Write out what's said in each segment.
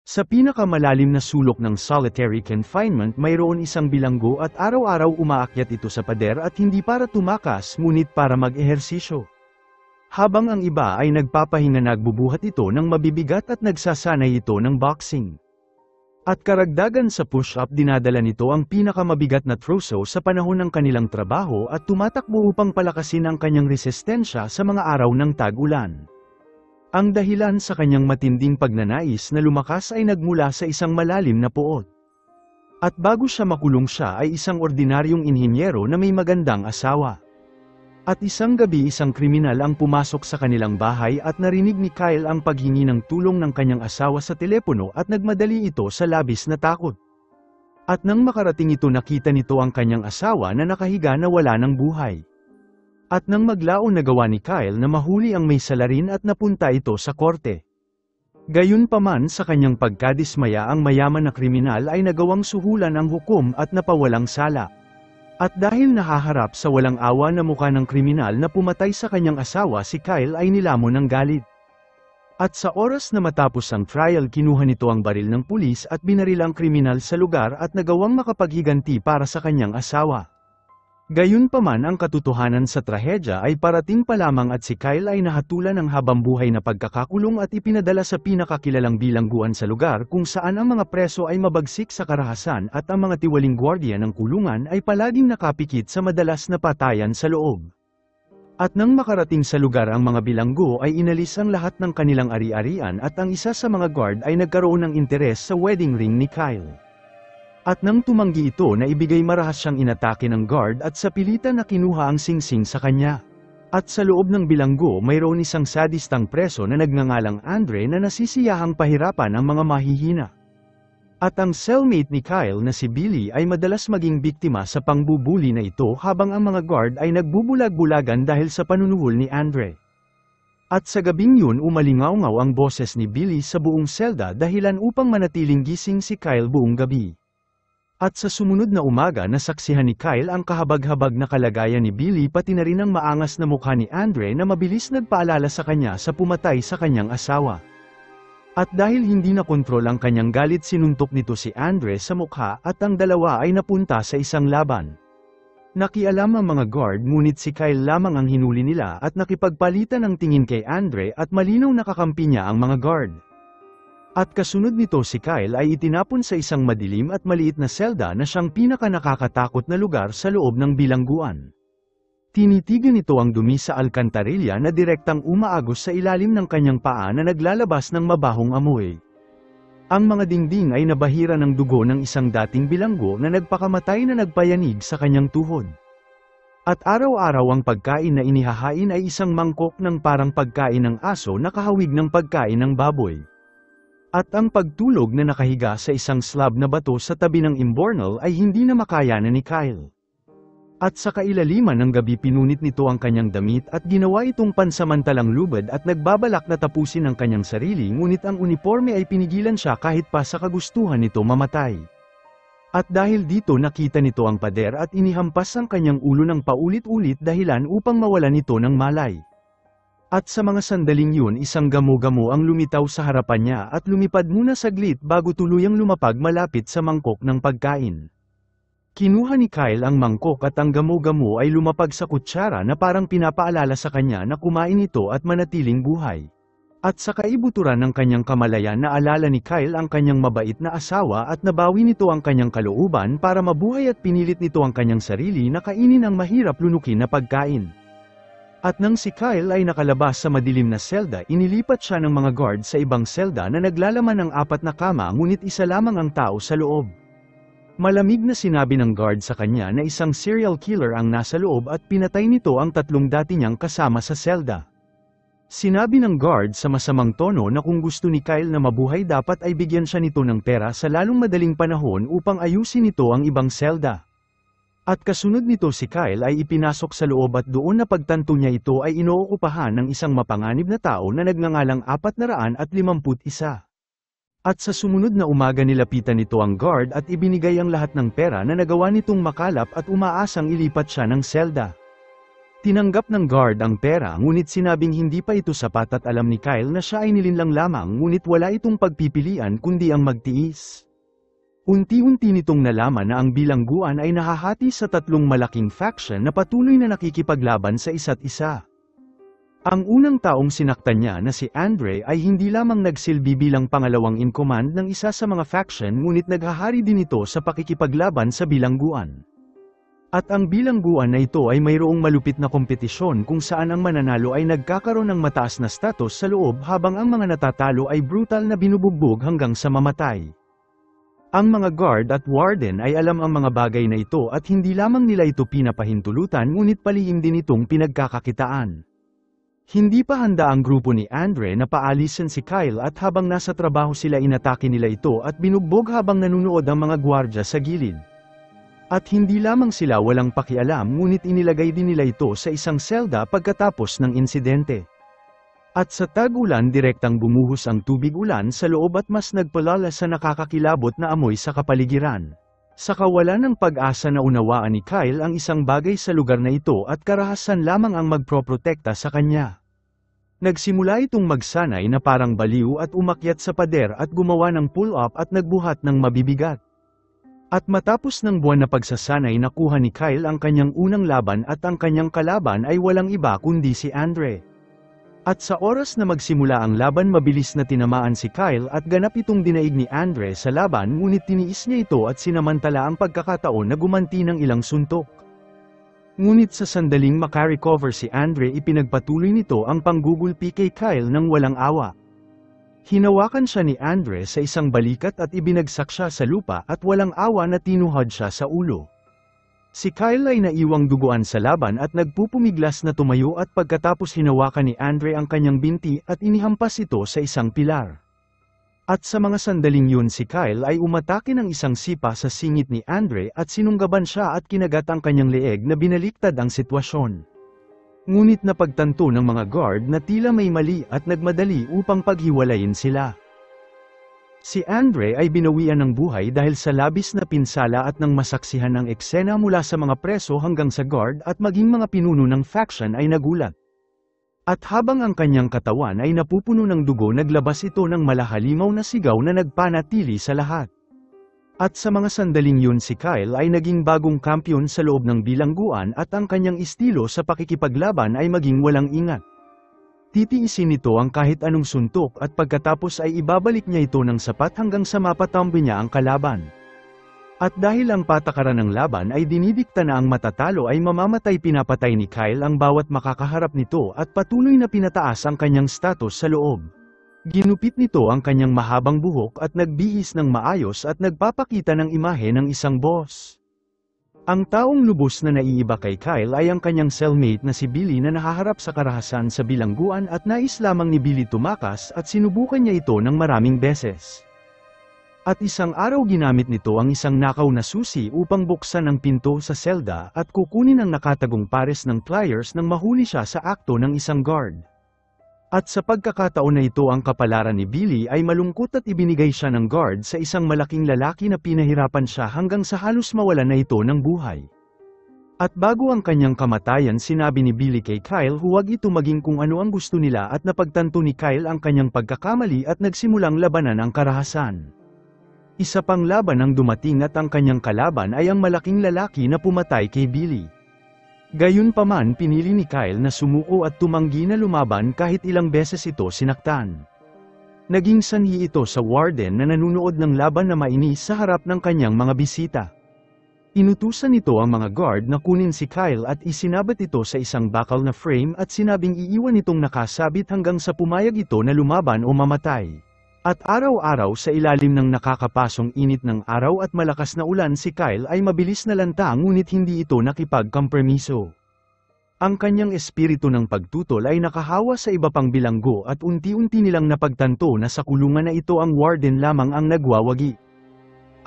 Sa pinakamalalim na sulok ng solitary confinement mayroon isang bilanggo at araw-araw umaakyat ito sa pader at hindi para tumakas ngunit para mag-ehersisyo. Habang ang iba ay nagpapahinga nagbubuhat ito ng mabibigat at nagsasanay ito ng boxing. At karagdagan sa push-up dinadala nito ang pinakamabigat na troso sa panahon ng kanilang trabaho at tumatakbo upang palakasin ang kanyang resistensya sa mga araw ng tag-ulan. Ang dahilan sa kanyang matinding pagnanais na lumakas ay nagmula sa isang malalim na puot. At bago siya makulong siya ay isang ordinaryong inhinyero na may magandang asawa. At isang gabi isang kriminal ang pumasok sa kanilang bahay at narinig ni Kyle ang paghingi ng tulong ng kanyang asawa sa telepono at nagmadali ito sa labis na takot. At nang makarating ito nakita nito ang kanyang asawa na nakahiga na wala ng buhay. At nang maglaon nagawa ni Kyle na mahuli ang may salarin at napunta ito sa korte. Gayunpaman sa kanyang pagkadismaya ang mayaman na kriminal ay nagawang suhulan ang hukom at napawalang sala. At dahil nahaharap sa walang awa na mukha ng kriminal na pumatay sa kanyang asawa si Kyle ay nilamon ng galit. At sa oras na matapos ang trial kinuha nito ang baril ng pulis at binaril ang kriminal sa lugar at nagawang makapaghiganti para sa kanyang asawa. Gayunpaman ang katotohanan sa trahedya ay parating pa lamang at si Kyle ay nahatulan ng habambuhay na pagkakakulong at ipinadala sa pinakakilalang bilangguan sa lugar kung saan ang mga preso ay mabagsik sa karahasan at ang mga tiwaling gwardiya ng kulungan ay palaging nakapikit sa madalas na patayan sa loob. At nang makarating sa lugar ang mga bilanggo ay inalis ang lahat ng kanilang ari-arian at ang isa sa mga guard ay nagkaroon ng interes sa wedding ring ni Kyle. At nang tumanggi ito na ibigay marahas siyang inatake ng guard at sa pilitan na kinuha ang singsing sa kanya. At sa loob ng bilanggo mayroon isang sadistang preso na nagngangalang Andre na nasisiyahang pahirapan ang mga mahihina. At ang cellmate ni Kyle na si Billy ay madalas maging biktima sa pangbubuli na ito habang ang mga guard ay nagbubulag-bulagan dahil sa panunuhol ni Andre. At sa gabing yun umalingaw-ngaw ang boses ni Billy sa buong selda dahilan upang manatiling gising si Kyle buong gabi. At sa sumunod na umaga nasaksihan ni Kyle ang kahabag-habag na kalagayan ni Billy pati na rin ang maangas na mukha ni Andre na mabilis nagpaalala sa kanya sa pumatay sa kanyang asawa. At dahil hindi na kontrol ang kanyang galit sinuntok nito si Andre sa mukha at ang dalawa ay napunta sa isang laban. Nakialam ang mga guard ngunit si Kyle lamang ang hinuli nila at nakipagpalitan ng tingin kay Andre at malinaw nakakampi niya ang mga guard. At kasunod nito si Kyle ay itinapon sa isang madilim at maliit na selda na siyang pinaka-nakakatakot na lugar sa loob ng bilangguan. Tinitigan nito ang dumi sa alkantarilya na direktang umaagos sa ilalim ng kanyang paa na naglalabas ng mabahong amoy. Ang mga dingding ay nabahira ng dugo ng isang dating bilanggo na nagpakamatay na nagpayanig sa kanyang tuhod. At araw-araw ang pagkain na inihahain ay isang mangkok ng parang pagkain ng aso na kahawig ng pagkain ng baboy. At ang pagtulog na nakahiga sa isang slab na bato sa tabi ng imbornal ay hindi na makayanan ni Kyle. At sa kailaliman ng gabi pinunit nito ang kanyang damit at ginawa itong pansamantalang lubad at nagbabalak na tapusin ang kanyang sarili ngunit ang uniforme ay pinigilan siya kahit pa sa kagustuhan nito mamatay. At dahil dito nakita nito ang pader at inihampas ang kanyang ulo ng paulit-ulit dahilan upang mawalan ito ng malay. At sa mga sandaling yun isang gamo-gamo ang lumitaw sa harapan niya at lumipad muna saglit bago tuluyang lumapag malapit sa mangkok ng pagkain. Kinuha ni Kyle ang mangkok at ang gamo-gamo ay lumapag sa kutsara na parang pinapaalala sa kanya na kumain ito at manatiling buhay. At sa kaibuturan ng kanyang kamalayan naalala ni Kyle ang kanyang mabait na asawa at nabawi nito ang kanyang kalooban para mabuhay at pinilit nito ang kanyang sarili na kainin ang mahirap lunukin na pagkain. At nang si Kyle ay nakalabas sa madilim na selda inilipat siya ng mga guard sa ibang selda na naglalaman ng 4 na kama ngunit isa lamang ang tao sa loob. Malamig na sinabi ng guard sa kanya na isang serial killer ang nasa loob at pinatay nito ang 3 dati niyang kasama sa selda. Sinabi ng guard sa masamang tono na kung gusto ni Kyle na mabuhay dapat ay bigyan siya nito ng pera sa lalong madaling panahon upang ayusin nito ang ibang selda. At kasunod nito si Kyle ay ipinasok sa loob at doon na pagtanto niya ito ay inookupahan ng isang mapanganib na tao na nagngangalang 451. At sa sumunod na umaga nilapitan nito ang guard at ibinigay ang lahat ng pera na nagawa nitong makalap at umaasang ilipat siya ng selda. Tinanggap ng guard ang pera ngunit sinabing hindi pa ito sapat at alam ni Kyle na siya ay nilinlang lamang ngunit wala itong pagpipilian kundi ang magtiis. Unti-unti nitong nalaman na ang bilangguan ay nahahati sa tatlong malaking faction na patuloy na nakikipaglaban sa isa't isa. Ang unang taong sinaktan niya na si Andre ay hindi lamang nagsilbi bilang pangalawang in command ng isa sa mga faction ngunit naghahari din ito sa pakikipaglaban sa bilangguan. At ang bilangguan na ito ay mayroong malupit na kompetisyon kung saan ang mananalo ay nagkakaroon ng mataas na status sa loob habang ang mga natatalo ay brutal na binubugbog hanggang sa mamatay. Ang mga guard at warden ay alam ang mga bagay na ito at hindi lamang nila ito pinapahintulutan ngunit palihim din itong pinagkakakitaan. Hindi pa handa ang grupo ni Andre na paalisin si Kyle at habang nasa trabaho sila inatake nila ito at binugbog habang nanunood ang mga gwardya sa gilid. At hindi lamang sila walang pakialam ngunit inilagay din nila ito sa isang selda pagkatapos ng insidente. At sa tag-ulan direktang bumuhos ang tubig ulan sa loob at mas nagpalala sa nakakakilabot na amoy sa kapaligiran. Sa kawalan ng pag-asa na unawaan ni Kyle ang isang bagay sa lugar na ito at karahasan lamang ang magproprotekta sa kanya. Nagsimula itong magsanay na parang baliw at umakyat sa pader at gumawa ng pull-up at nagbuhat ng mabibigat. At matapos ng buwan na pagsasanay nakuha ni Kyle ang kanyang unang laban at ang kanyang kalaban ay walang iba kundi si Andre. At sa oras na magsimula ang laban mabilis na tinamaan si Kyle at ganap itong dinaig ni Andre sa laban ngunit tiniis niya ito at sinamantala ang pagkakataon na gumanti ng ilang suntok. Ngunit sa sandaling makarecover si Andre ipinagpatuloy nito ang panggugulpi kay Kyle ng walang awa. Hinawakan siya ni Andre sa isang balikat at ibinagsak siya sa lupa at walang awa na tinuhod siya sa ulo. Si Kyle ay naiwang duguan sa laban at nagpupumiglas na tumayo at pagkatapos hinawakan ni Andre ang kanyang binti at inihampas ito sa isang pilar. At sa mga sandaling yun si Kyle ay umatake ng isang sipa sa singit ni Andre at sinunggaban siya at kinagat ang kanyang leeg na binaliktad ang sitwasyon. Ngunit napagtanto ng mga guard na tila may mali at nagmadali upang paghiwalayin sila. Si Andre ay binawian ng buhay dahil sa labis na pinsala at nang masaksihan ang eksena mula sa mga preso hanggang sa guard at maging mga pinuno ng faction ay nagulat. At habang ang kanyang katawan ay napupuno ng dugo naglabas ito ng malahalimaw na sigaw na nagpanatili sa lahat. At sa mga sandaling yun si Kyle ay naging bagong kampiyon sa loob ng bilangguan at ang kanyang estilo sa pakikipaglaban ay maging walang ingat. Titiisin nito ang kahit anong suntok at pagkatapos ay ibabalik niya ito ng sapat hanggang sa mapatambi niya ang kalaban. At dahil ang patakaran ng laban ay dinidikta na ang matatalo ay mamamatay pinapatay ni Kyle ang bawat makakaharap nito at patuloy na pinataas ang kanyang status sa loob. Ginupit nito ang kanyang mahabang buhok at nagbihis ng maayos at nagpapakita ng imahe ng isang boss. Ang taong lubos na naiiba kay Kyle ay ang kanyang cellmate na si Billy na nahaharap sa karahasan sa bilangguan at nais lamang ni Billy tumakas at sinubukan niya ito ng maraming beses. At isang araw ginamit nito ang isang nakaw na susi upang buksan ang pinto sa selda at kukunin ang nakatagong pares ng pliers nang mahuli siya sa akto ng isang guard. At sa pagkakataon na ito ang kapalaran ni Billy ay malungkot at ibinigay siya ng guard sa isang malaking lalaki na pinahirapan siya hanggang sa halos mawalan na ito ng buhay. At bago ang kanyang kamatayan sinabi ni Billy kay Kyle huwag ito maging kung ano ang gusto nila at napagtanto ni Kyle ang kanyang pagkakamali at nagsimulang labanan ang karahasan. Isa pang laban ang dumating at ang kanyang kalaban ay ang malaking lalaki na pumatay kay Billy. Gayunpaman pinili ni Kyle na sumuko at tumanggi na lumaban kahit ilang beses ito sinaktan. Naging sanhi ito sa warden na nanunood ng laban na mainis sa harap ng kanyang mga bisita. Inutusan nito ang mga guard na kunin si Kyle at isinabat ito sa isang bakal na frame at sinabing iiwan itong nakasabit hanggang sa pumayag ito na lumaban o mamatay. At araw-araw sa ilalim ng nakakapasong init ng araw at malakas na ulan si Kyle ay mabilis na lantang ngunit hindi ito nakipagkompromiso. Ang kanyang espiritu ng pagtutol ay nakahawa sa iba pang bilanggo at unti-unti nilang napagtanto na sa kulungan na ito ang warden lamang ang nagwawagi.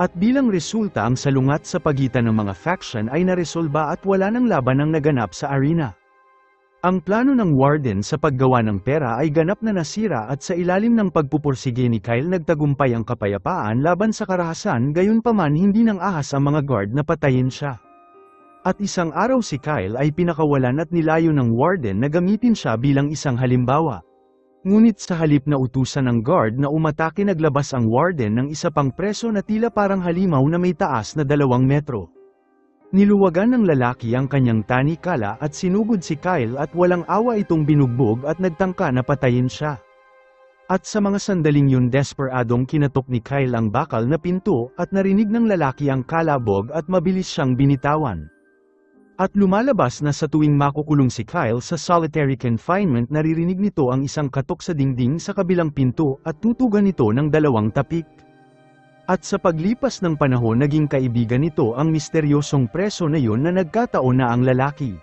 At bilang resulta ang salungat sa pagitan ng mga faction ay naresolba at wala nang laban ang naganap sa arena. Ang plano ng warden sa paggawa ng pera ay ganap na nasira at sa ilalim ng pagpupursige ni Kyle nagtagumpay ang kapayapaan laban sa karahasan gayunpaman hindi nang ahas ang mga guard na patayin siya. At isang araw si Kyle ay pinakawalan at nilayo ng warden na gamitin siya bilang isang halimbawa. Ngunit sa halip na utusan ng guard na umatake, naglabas ang warden ng isa pang preso na tila parang halimaw na may taas na 2 metro. Niluwagan ng lalaki ang kanyang tanikala at sinugod si Kyle at walang awa itong binugbog at nagtangka na patayin siya. At sa mga sandaling yun, desperadong kinatok ni Kyle ang bakal na pinto at narinig ng lalaki ang kalabog at mabilis siyang binitawan. At lumalabas na sa tuwing makukulong si Kyle sa solitary confinement, naririnig nito ang isang katok sa dingding sa kabilang pinto at tutugan ito ng 2 tapik. At sa paglipas ng panahon, naging kaibigan nito ang misteryosong preso na yun na nagkataon na ang lalaki.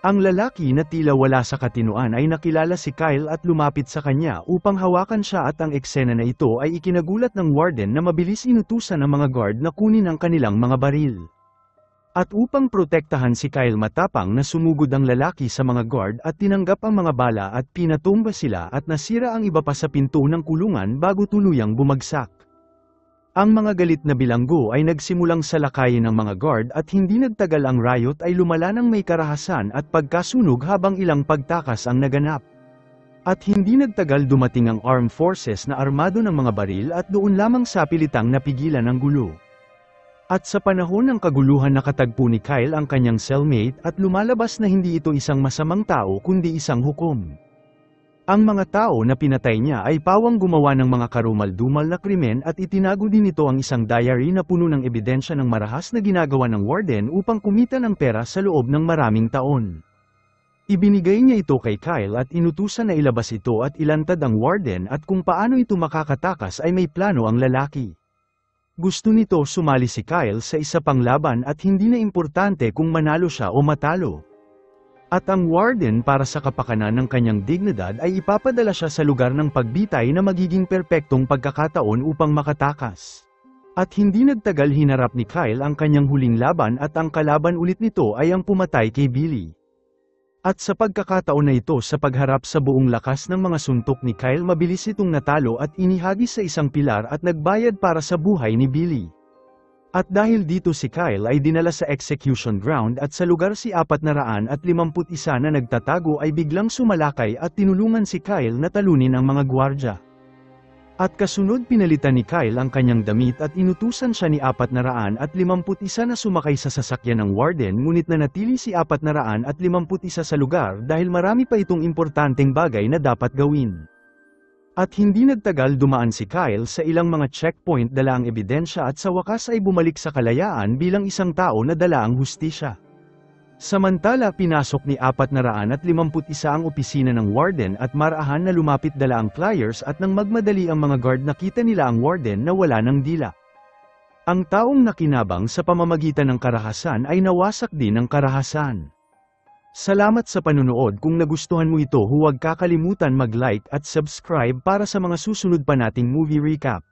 Ang lalaki na tila wala sa katinoan ay nakilala si Kyle at lumapit sa kanya upang hawakan siya, at ang eksena na ito ay ikinagulat ng warden na mabilis inutusan ng mga guard na kunin ang kanilang mga baril. At upang protektahan si Kyle, matapang na sumugod ang lalaki sa mga guard at tinanggap ang mga bala at pinatumba sila at nasira ang iba pa sa pinto ng kulungan bago tuluyang bumagsak. Ang mga galit na bilanggo ay nagsimulang salakayin ng mga guard at hindi nagtagal ang riot ay lumala ng may karahasan at pagkasunog habang ilang pagtakas ang naganap. At hindi nagtagal dumating ang armed forces na armado ng mga baril at doon lamang sa pilitang napigilan ang gulo. At sa panahon ng kaguluhan, nakatagpo ni Kyle ang kanyang cellmate at lumalabas na hindi ito isang masamang tao kundi isang hukom. Ang mga tao na pinatay niya ay pawang gumawa ng mga karumal-dumal na krimen at itinago din nito ang isang diary na puno ng ebidensya ng marahas na ginagawa ng warden upang kumita ng pera sa loob ng maraming taon. Ibinigay niya ito kay Kyle at inutusan na ilabas ito at ilantad ang warden, at kung paano ito makakatakas ay may plano ang lalaki. Gusto nito sumali si Kyle sa isa pang laban at hindi na importante kung manalo siya o matalo. At ang warden, para sa kapakanan ng kanyang dignidad, ay ipapadala siya sa lugar ng pagbitay na magiging perpektong pagkakataon upang makatakas. At hindi nagtagal, hinarap ni Kyle ang kanyang huling laban at ang kalaban ulit nito ay ang pumatay kay Billy. At sa pagkakataon na ito, sa pagharap sa buong lakas ng mga suntok ni Kyle, mabilis itong natalo at inihagis sa isang pilar at nagbayad para sa buhay ni Billy. At dahil dito, si Kyle ay dinala sa execution ground at sa lugar si 451 na nagtatago ay biglang sumalakay at tinulungan si Kyle na talunin ang mga gwardya. At kasunod, pinalitan ni Kyle ang kanyang damit at inutusan siya ni 451 na sumakay sa sasakyan ng warden, ngunit nanatili si 451 sa lugar dahil marami pa itong importanteng bagay na dapat gawin. At hindi nagtagal, dumaan si Kyle sa ilang mga checkpoint, dala ang ebidensya at sa wakas ay bumalik sa kalayaan bilang isang tao na dala ang hustisya. Samantala, pinasok ni 451 ang opisina ng warden at marahan na lumapit dala ang flyers, at nang magmadali ang mga guard, nakita nila ang warden na wala ng dila. Ang taong nakinabang sa pamamagitan ng karahasan ay nawasak din ng karahasan. Salamat sa panunood. Kung nagustuhan mo ito, huwag kakalimutan mag-like at subscribe para sa mga susunod pa nating movie recap.